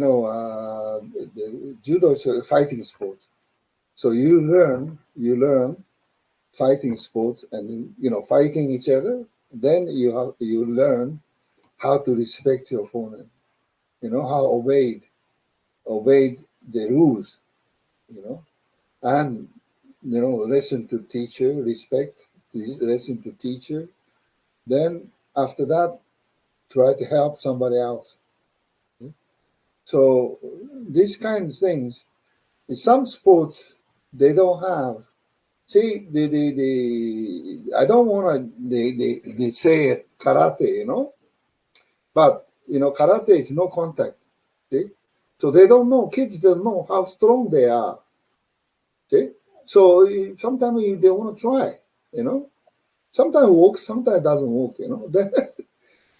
judo is a fighting sport. So you learn fighting sports, and fighting each other. Then you learn how to respect your opponent. How obeyed the rules. And listen to teacher, respect, listen to teacher. Then after that, try to help somebody else. So these kinds of things, in some sports, they don't have. See, I don't want to. They say karate, but karate is no contact. See, so they don't know. Kids don't know how strong they are. See, so sometimes they want to try. Sometimes it works, sometimes it doesn't work.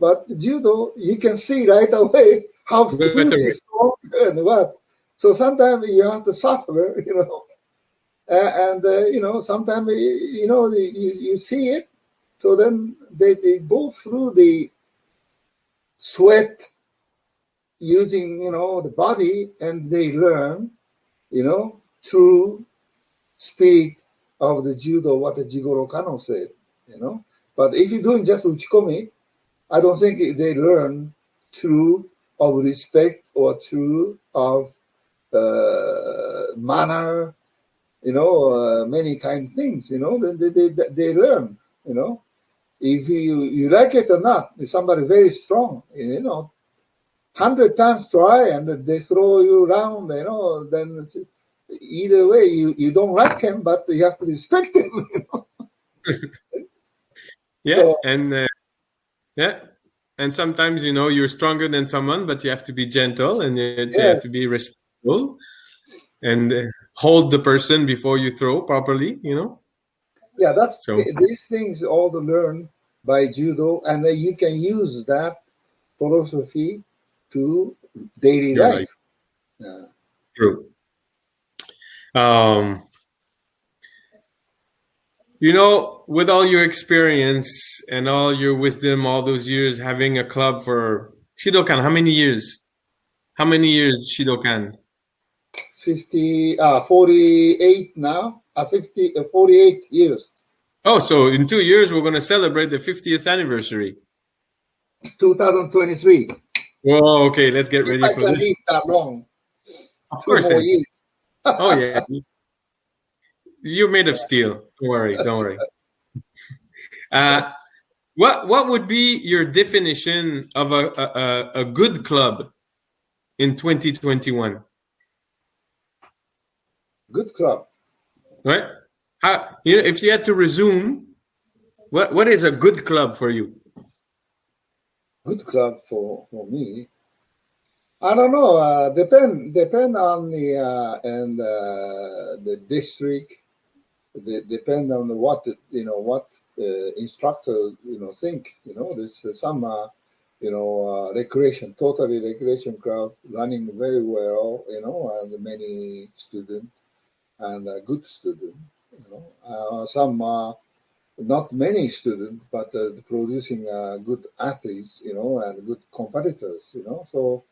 But judo, you can see right away how strong and what. So sometimes you have to suffer, and sometimes you see it. So then they go through the sweat using the body, and they learn through speed of the judo what the Jigoro Kano said. But if you're doing just uchikomi, I don't think they learn through of respect or through of manner, many kind of things, they learn, if you like it or not. If somebody very strong, 100 times try and they throw you around, then either way you don't like him, but you have to respect him. Yeah, So, and sometimes you're stronger than someone, but you have to be gentle and you yes. have to be respectful and hold the person before you throw properly. Yeah, So these things all to learn by judo, and then you can use that philosophy to daily your life. life. True. You know, with all your experience and all your wisdom, all those years having a club for Shidokan, how many years? How many years Shidokan? 48 now, 48 years, Oh, so in 2 years we're going to celebrate the 50th anniversary. 2023. Whoa, okay, let's get If ready I for can this. live that long, Of two course, more Sensei. years. Oh yeah, you're made of steel. Don't worry, don't worry. Uh, what would be your definition of a good club in 2021? Good club. Right? How, you know, if you had to resume, what is a good club for you? Good club for me. I don't know. Depend on the district. Depend on what instructor think. There's some recreation club running very well. And many students and a good student. Some not many students, but producing good athletes. And good competitors. So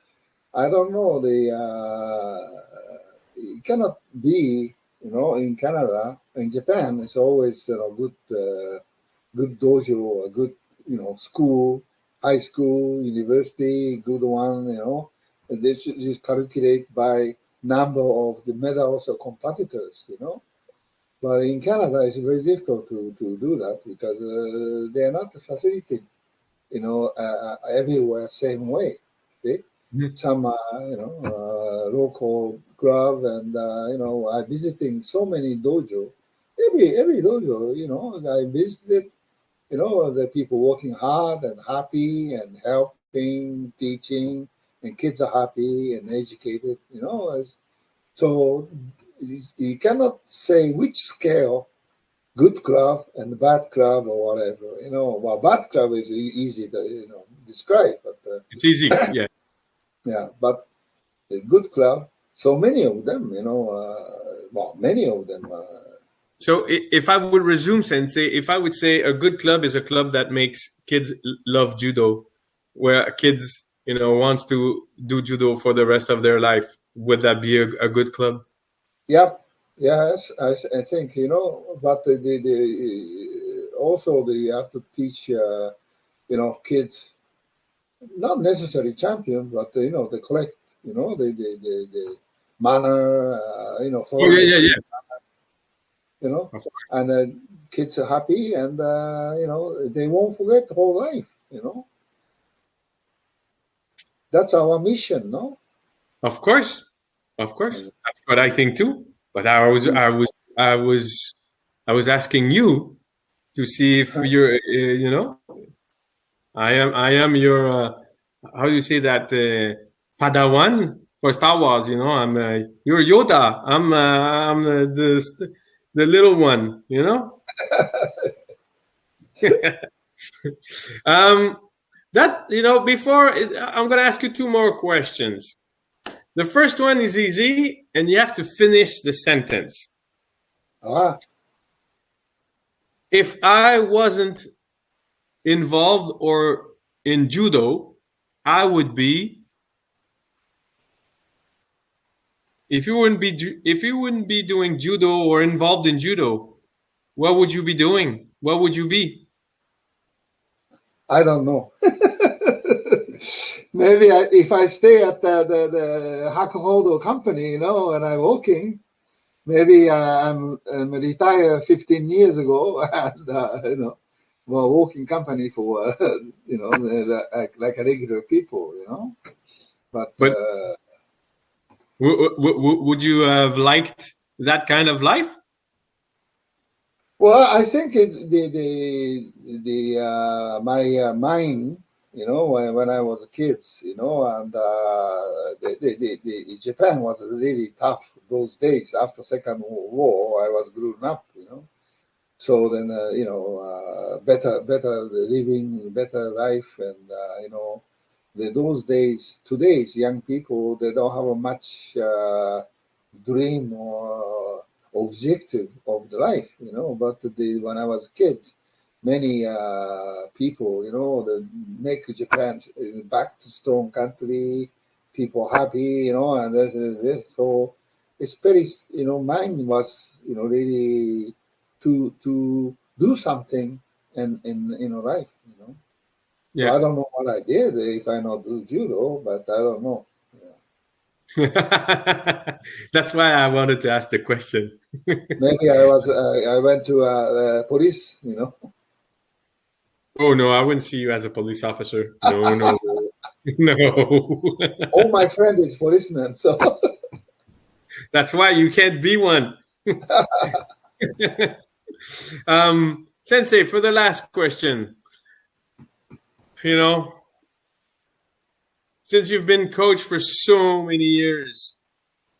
I don't know. It cannot be, in Canada, in Japan, it's always good dojo, a good, school, high school, university, good one. And they should just calculate by number of the medals or competitors. But in Canada, it's very difficult to do that because they are not facilitated, everywhere same way. See? Mhm. Some local club and I visiting so many dojo. Every dojo, I visited. The people working hard and happy and helping, teaching, and kids are happy and educated. So you cannot say which scale good club and bad club or whatever. Well, bad club is easy to describe, but It's easy. Yeah. yeah, but a good club. So many of them, many of them. So if I would resume, Sensei, if I would say a good club is a club that makes kids love judo, where kids, wants to do judo for the rest of their life, would that be a good club? Yep, yes, I think but also they have to teach kids not necessarily champion, but the collect, the manner, Oh following yeah, the yeah, team, yeah. you know, Of course. and kids are happy, and they won't forget the whole life. That's our mission, no? Of course. Of course. That's what I think too. But I was asking you to see if you're, I am your, how do you say that, Padawan for Star Wars. I'm, you're Yoda. I'm the little one. Um, that before I'm going to ask you two more questions. The first one is easy, and you have to finish the sentence. Ah, If I wasn't involved or in judo, I would be. If you wouldn't be doing judo or involved in judo, what would you be doing? What would you be? I don't know. Maybe if I stay at the Hakuhodo company, and I'm working, maybe I'm retired 15 years ago, and well, working company for like a regular people. But But would you have liked that kind of life? well, I think the my mind, when I was a kid, and Japan was really tough those days after Second World War. I was grown up. So then, better living, better life, and those days. Today's young people, they don't have a much dream or objective of the life, But when I was a kid, many people, they make Japan back to strong country, people happy, and this. So it's very, mine was, really to do something in life, So I Yeah. don't know what I did if I not do judo, but I don't know. That's why I wanted to ask the question. Maybe I went to police, Oh no, I wouldn't see you as a police officer. No, no, no. All my friend is policeman, so That's why you can't be one. Sensei, for the last question, you know, since you've been coach for so many years,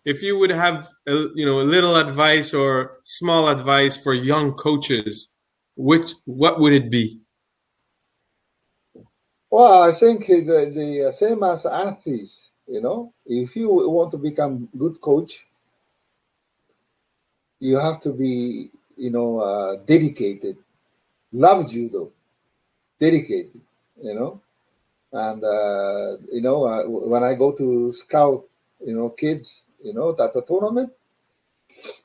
if you would have a little advice or small advice for young coaches, what would it be? well, I think the same as athletes, if you want to become good coach, you have to be, dedicated, love judo, dedicated, and when I go to scout, kids, at the tournament,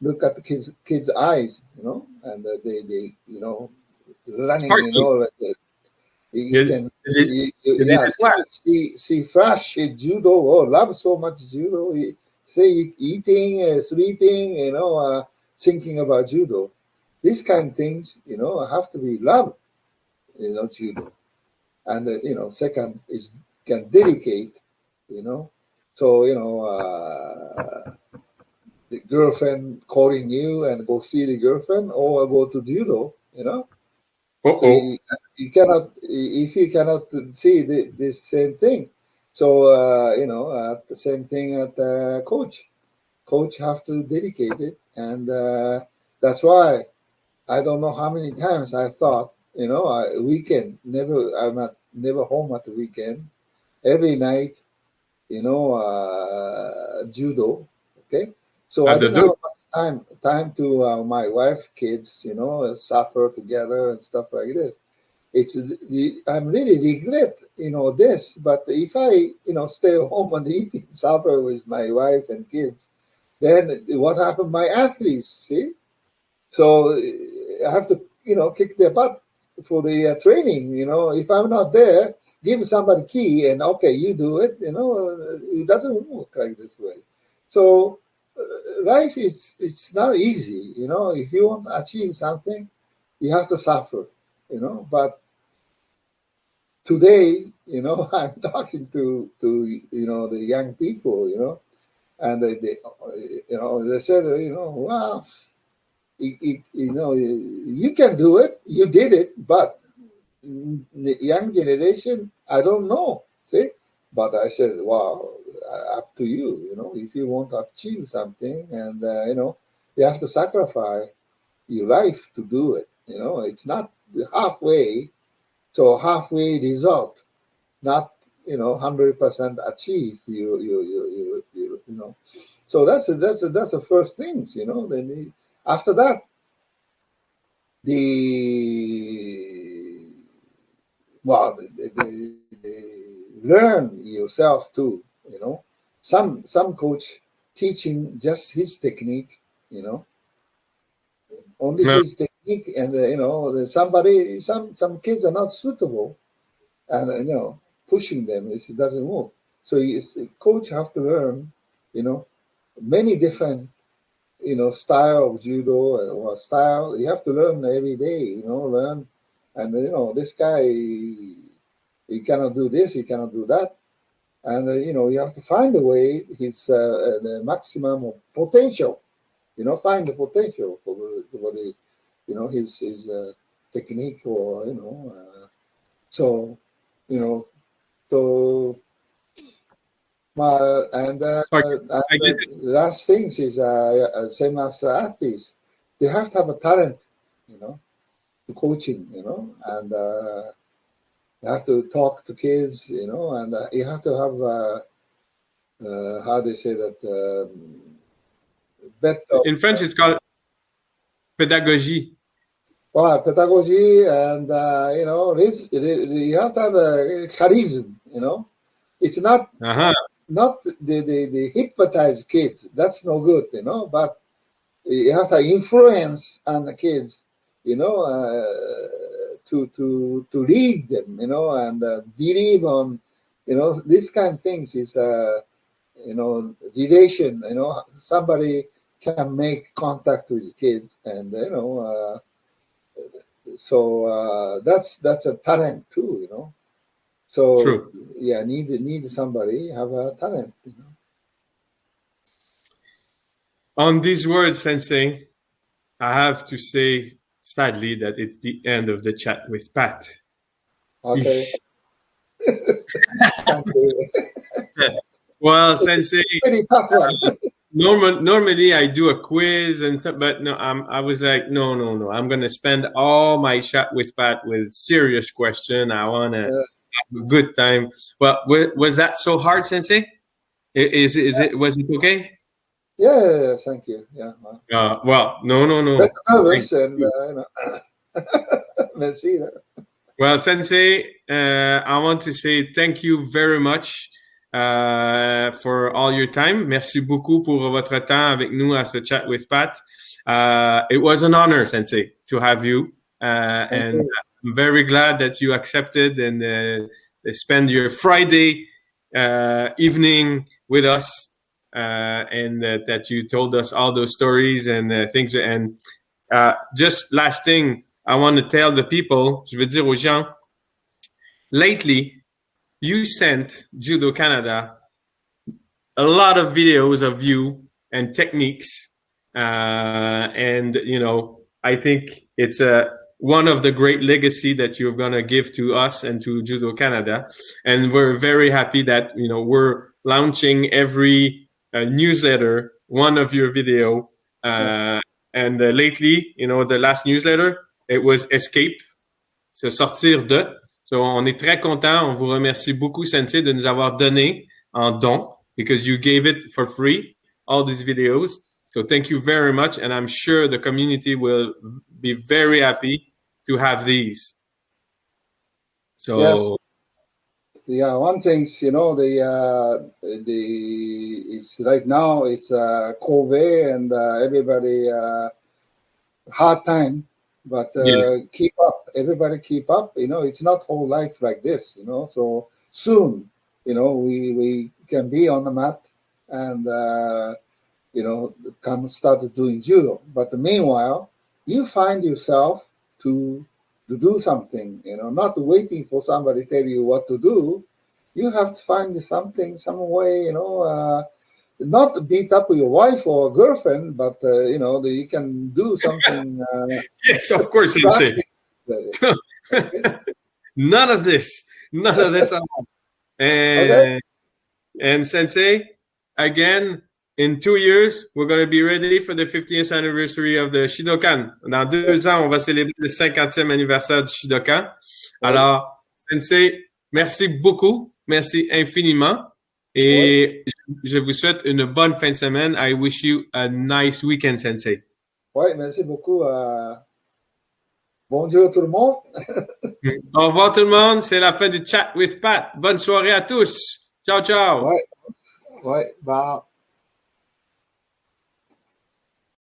look at the kids' eyes, and they running, Sparky. like you You, can, you, this yeah, is what. see fresh judo. Oh, love so much judo. Say eating, sleeping, thinking about judo. These kind of things, have to be love, judo. And second is can dedicate, So the girlfriend calling you and go see the girlfriend or go to judo, So Uh-oh. you cannot if you cannot see the same thing. So the same thing at coach. Coach have to dedicate it, and that's why I don't know how many times I thought weekend never home at the weekend. Every night, judo. Okay, so I At the didn't have do. much time to my wife, kids, suffer together and stuff like this. I'm really regret this, but if I stay home and eating supper with my wife and kids, then what happened? My athletes, see, so I have to kick their butt for the training. If I'm not there, give somebody key and okay, you do it. It doesn't work like this way. So life is it's not easy. If you want to achieve something, you have to suffer. But today, I'm talking to the young people, and they said, wow, you can do it, you did it, but the young generation, I don't know, see. But I said, wow, up to you, if you want to achieve something, and you have to sacrifice your life to do it. It's not halfway, so halfway result not 100% achieve so that's the first things then after that the well learn yourself too some coach teaching just his technique you know only No. his technique and somebody some kids are not suitable and pushing them it doesn't work so coach have to learn many different style of judo or style you have to learn every day learn and this guy he cannot do this he cannot do that and you have to find a way his the maximum of potential find the potential for the his technique or so you know so So and I guess the last things is same as athletes. They have to have a talent, to coaching, and you have to talk to kids, and you have to have how they say that better. in French it's called pédagogie. Well, pedagogy and, you know, you have to have a charisma, you know. It's not Uh-huh. not the hypnotize kids. That's no good, you know. But you have to influence on the kids, you know, to lead them, you know, and believe on, you know, this kind of things is, you know, relation. You know, somebody can make contact with the kids, and you know, so that's a talent too, you know. So True. yeah, need somebody have a talent, you know. On these words, Sensei, I have to say, sadly, that it's the end of the chat with Pat. Okay, thank you. Well, Sensei, Pretty tough one. normally I do a quiz and stuff, but no, I was like, no. I'm gonna spend all my chat with Pat with serious question. I wanna have a good time. Well, was that so hard, Sensei? Is it? Was it okay? Yeah, thank you. Yeah, Well, no. but Thank nervous and you. you know, merci. Well, Sensei, I want to say thank you very much for all your time. Merci beaucoup pour votre temps avec nous à ce chat with Pat. It was an honor, Sensei, to have you, and You. I'm very glad that you accepted and spend your Friday evening with us, and that you told us all those stories and things. And just last thing, I want to tell the people, je veux dire aux gens, lately, you sent Judo Canada a lot of videos of you and techniques. And, you know, I think it's one of the great legacy that you're going to give to us and to Judo Canada. And we're very happy that, you know, we're launching every newsletter, one of your video. And lately, you know, the last newsletter, it was Escape, se sortir de. So, on est très content. On vous remercie beaucoup, Sensei, de nous avoir donné en don, because you gave it for free, all these videos. So, thank you very much. And I'm sure the community will be very happy to have these. So, Yes. Yeah, one thing, you know, it's right now it's COVID and everybody hard time, but yes. keep up. Everybody keep up. You know, it's not whole life like this. You know, so soon, you know, we can be on the mat and you know, come start doing judo. But meanwhile, you find yourself to do something, you know, not waiting for somebody to tell you what to do. You have to find something, some way, you know, not to beat up your wife or girlfriend, but, you know, you can do something. Yes, of course, Sensei. None of this. None of this at all. And Sensei, again, in 2 years, we're going to be ready for the 50th anniversary of the Shidokan. Dans 2 ans, on va célébrer le 50e anniversaire du Shidokan. Alors, Sensei, merci beaucoup. Merci infiniment. Et je vous souhaite une bonne fin de semaine. I wish you a nice weekend, Sensei. Oui, merci beaucoup. Bonjour tout le monde. Au revoir tout le monde. C'est la fin du Chat with Pat. Bonne soirée à tous. Ciao, ciao. Ouais, bye.